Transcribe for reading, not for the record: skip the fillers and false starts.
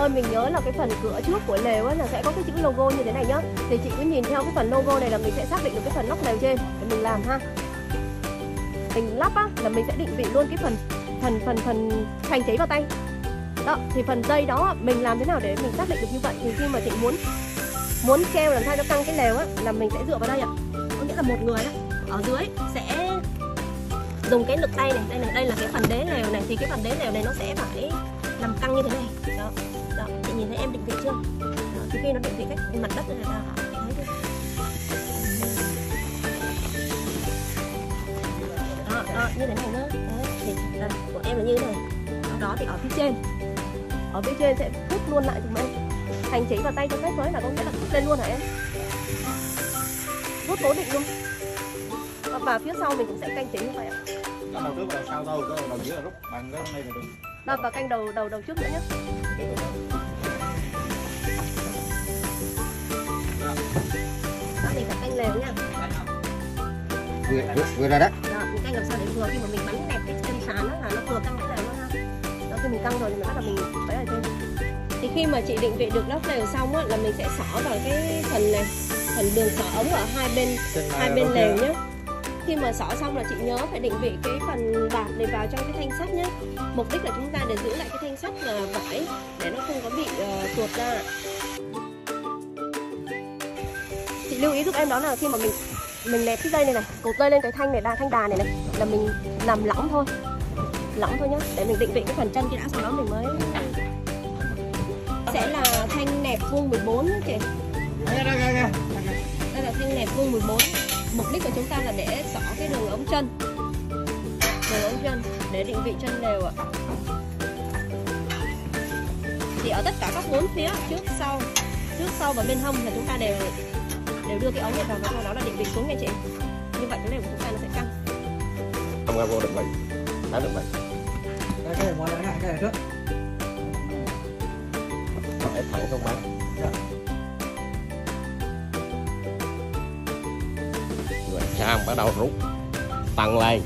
ơi, mình nhớ là cái phần cửa trước của lều á là sẽ có cái chữ logo như thế này nhá. Thì chị cứ nhìn theo cái phần logo này là mình sẽ xác định được cái phần nóc lều trên để mình làm ha. Mình lắp á là mình sẽ định vị luôn cái phần thành cháy vào tay. Đó, thì phần dây đó mình làm thế nào để mình xác định được như vậy. Thì khi mà chị muốn treo làm sao cho căng cái lều á là mình sẽ dựa vào đây ạ. Có nghĩa là một người á ở dưới sẽ dùng cái lực tay này, đây là cái phần đế lều này, thì cái phần đế lều này nó sẽ phải nằm căng như thế này. Đó, đó, chị nhìn thấy em định vị chưa? Đó, thì khi nó định vị cách mặt đất này là thấy chưa? Đó, như thế này nữa. Đấy, thì đây, của em là như thế này. Đó thì ở phía trên sẽ hút luôn lại dùm em. Thành chỉ vào tay cho phép với là có nghĩa là hút lên luôn hả em? Hút cố định luôn. Và phía sau mình cũng sẽ canh chính như vậy ạ. Đó, đầu trước và sau thôi, cái đầu dưới là rút bằng cái này được. Đó, và canh đầu trước nữa nhé. Đó, mình phải canh lều nha. Vừa ra đó. Đó, mình canh làm sao để vừa khi mà mình bắn đẹp cái chân sàn đó là nó vừa căng cái lều luôn ha. Đó, khi mình căng rồi thì mình bắt đầu mình phải ở trên. Thì khi mà chị định vị được lóc lều xong á là mình sẽ xỏ vào cái phần này, phần đường xỏ ống ở hai bên lều nhé. Khi mà xỏ xong là chị nhớ phải định vị cái phần bạt này vào trong cái thanh sắt nhé. Mục đích là chúng ta để giữ lại cái thanh sắt là vải để nó không có bị tuột ra. Chị lưu ý giúp em đó là khi mà mình nẹp cái dây này cột dây lên cái thanh này, thanh đà này là mình làm lỏng thôi nhá, để mình định vị cái phần chân kia đã, sau đó mình mới sẽ là thanh nẹp vuông 14 chị. Đây là thanh nẹp vuông 14. Mục đích của chúng ta là để xỏ cái đường ống chân để định vị chân lều ạ. Thì ở tất cả các 4 phía trước sau và bên hông là chúng ta đều đưa cái ống này vào và sau đó là định vị xuống nha chị. Như vậy cái lều của chúng ta nó sẽ căng. Không ra vô được mình, đánh được mình. Cái này ngoài lại cái này trước. Để thẳng không bắn. Rồi xong bắt đầu rút tăng lên.